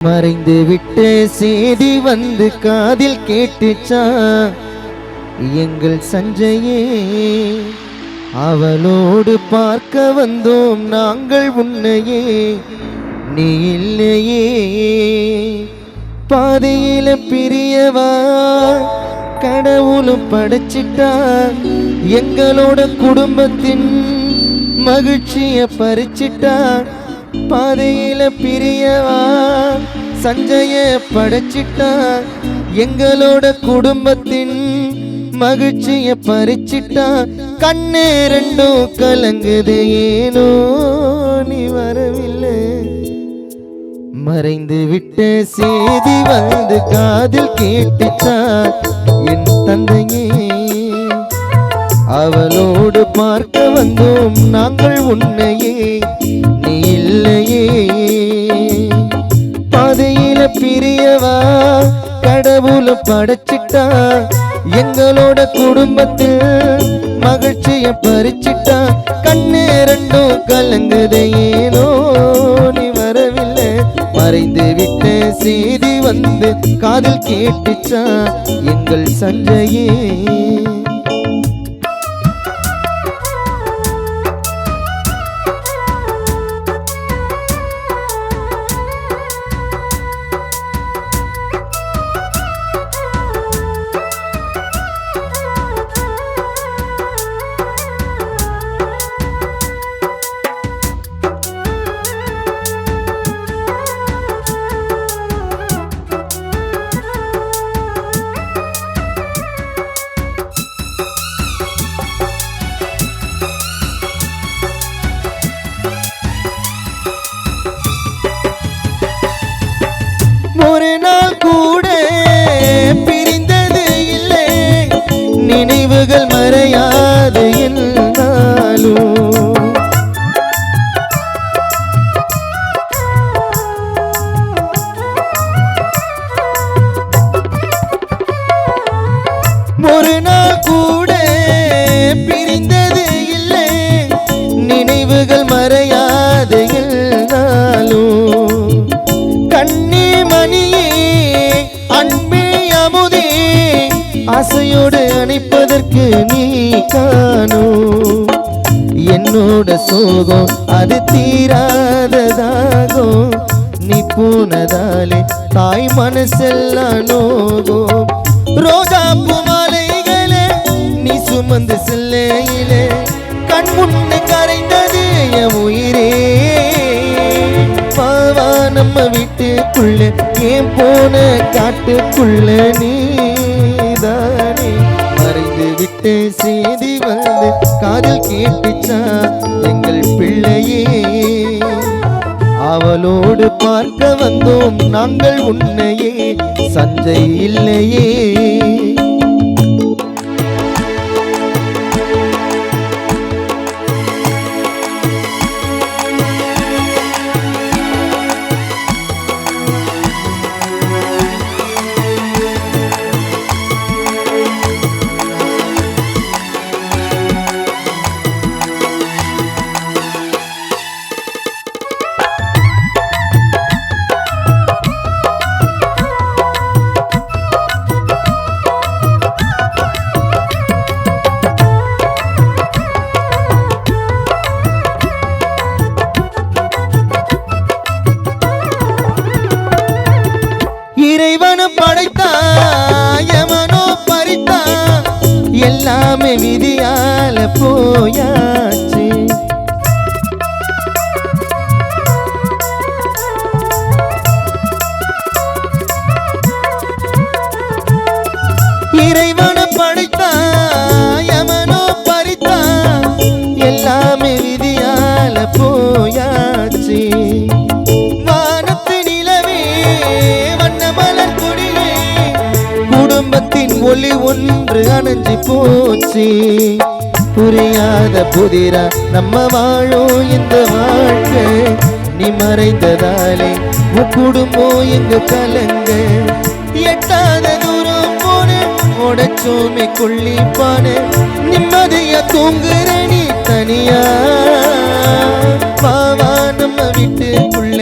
மறைந்து விட்டு செய்தி வந்து காதில் கேட்டுச்சா எங்கள் சஞ்சயே, அவளோடு பார்க்க வந்தோம் நாங்கள் உன்னையே, நீ இல்லையே. பாதையில பிரியவா கடவுளும் படைச்சிட்டா, எங்களோட குடும்பத்தின் மகிழ்ச்சிய பறிச்சிட்டா. பாதையில பிரியவா சஞ்சய படைச்சிட்டா, எங்களோட குடும்பத்தின் மகிழ்ச்சிய பறிச்சிட்டா. கண்ணே ரெண்டும் கலங்குது ஏனோ நீ வரவில்லை. மறைந்து விட்ட செய்தி வந்து காதில் கேட்டுச்சா என் தந்தையே, அவளோடு பார்க்க வந்தோம் நாங்கள் உன்னையே, நீ இல்லையே. பாதையில பிரியவா கடவுள படைச்சிட்டா, எங்களோட குடும்பத்தில் மகிழ்ச்சிய பறிச்சிட்டா. கண்ணே ரெண்டும் கலங்குது ஏனோ நீ வரவில்லை. மறைந்து விட்ட செய்தி வந்து காதில் கேட்டுச்சா எங்கள் சஞ்சயே. ஒரு நாள் கூட பிரிந்தது இல்லை, நினைவுகள் மறையாது என்னாலும். ஒரு நாள் கூட பிரிந்தது இல்லை, நினைவுகள் மறையாது என்னாலும். கண்ணே மணியே அன்பே அமுதே, ஆசையோடு அணைப்பதற்கு நீ காணும். என்னோட சோகம் அது தீராததாகும், நீ போனதாலே தாய் மனசெல்லாம் நோகும். ரோஜா பூமாலைகளே நீ சுமந்து செல்லையிலே, கண் முன்ன கரைந்தது என் உயிரே. பாவா நம்ம வீட்டுக்குள்ள ஏன் போன காட்டுக்குள்ள நீதானே. மறைந்து விட்டு செய்தி வந்து காதில் கேட்டுச்சா எங்கள் பிள்ளையே, அவளோடு பார்க்க வந்தோம் நாங்கள் உன்னையே, சஞ்சய் இல்லையே. இறைவன படைத்தா எவனோ பறித்தா, எல்லாமே விதியால போயாச்சு. இறைவன படைத்தா எவனோ பறித்தா, எல்லாமே விதியால போயாச்சு. குடும்பத்தின் ஒளி ஒன்று அணைஞ்சு போச்சு. புரியாத புதிரா நம்ம வாழும் இந்த வாழ்க்கை, நீ மறைந்ததாலே உன் குடும்பம் எங்க கலங்க. எட்டாத தூரம் போன உடச்சோமே கொள்ளிப்பான, நிம்மதியா தூங்குற நீ தனியா. வாவா நம்ம வீட்டுக்குள்ள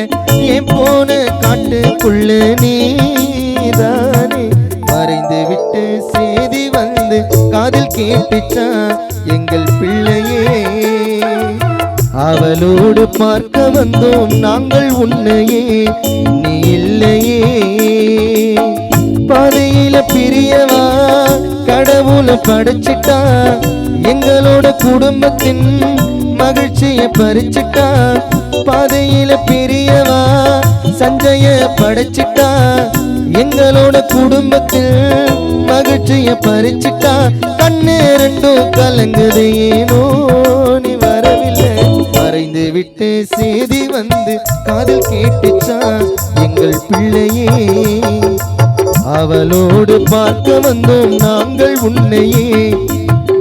ஏன் போன காட்டுக்குள்ள நீதானே மறைந்து விட்டு செய்தி வந்து காதில் கேட்டுச்சா எங்கள் பிள்ளையே அவளோடு பார்க்க வந்தோம் நாங்கள் உன்னையே நீ இல்லையே பாதையில பிரியவா கடவுளை படைச்சிட்டா எங்களோட குடும்பத்தின் மகிழ்ச்சியை பறிச்சிட்டா பாதையில பிரியவா சஞ்சய படைச்சிட்டா எங்களோட குடும்பத்தில் மகிழ்ச்சியை பறிச்சிட்டா கண்ணு ரெண்டும் கலங்குது ஏனோ நீ வரவில்லை மறைந்து விட்டு செய்தி வந்து காதில் கேட்டுச்சா எங்கள் பிள்ளையே அவளோடு பார்க்க வந்தோம் நாங்கள் உன்னையே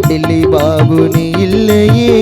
டெல்லி பாபு நீ இல்லையே